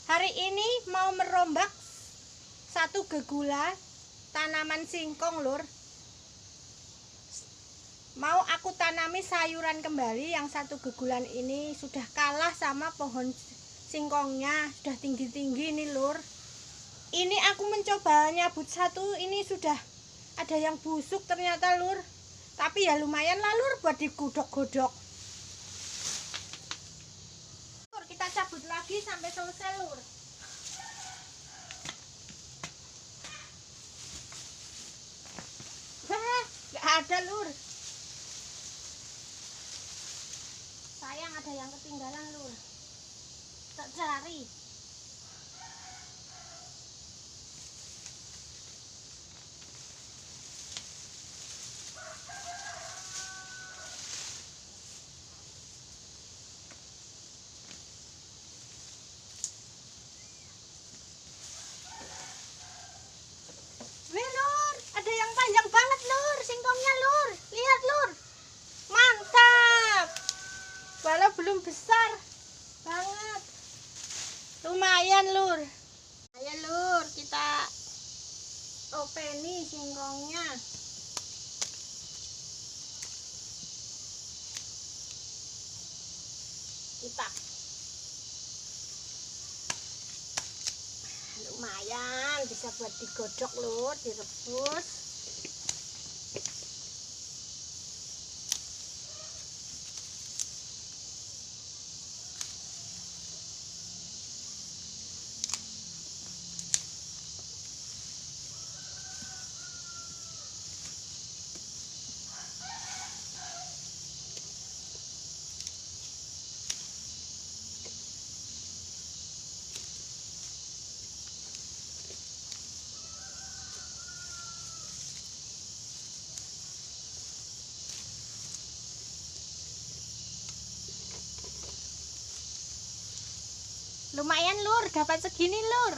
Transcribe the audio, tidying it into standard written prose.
Hari ini mau merombak satu gegula tanaman singkong, Lur. Mau aku tanami sayuran kembali. Yang satu gegulan ini sudah kalah sama pohon singkongnya, sudah tinggi-tinggi nih, Lur. Ini aku mencoba nyabut satu, ini sudah ada yang busuk ternyata, Lur. Tapi ya lumayan lah, Lur, buat digodok-godok. Lur, kita cabut lagi sampai selesai, Lur. Gak ada, Lur. Sayang, ada yang ketinggalan, Lur. Tak cari. Weh, Lur, ada yang panjang banget, Lur, singkongnya, Lur. Lihat, Lur. Mantap. Walau belum besar banget. Lumayan, Lur. Ayo, Lur, kita openi singkongnya. Kita lumayan bisa buat digodok, Lur, direbus. Lumayan, Lur, dapat segini, Lur.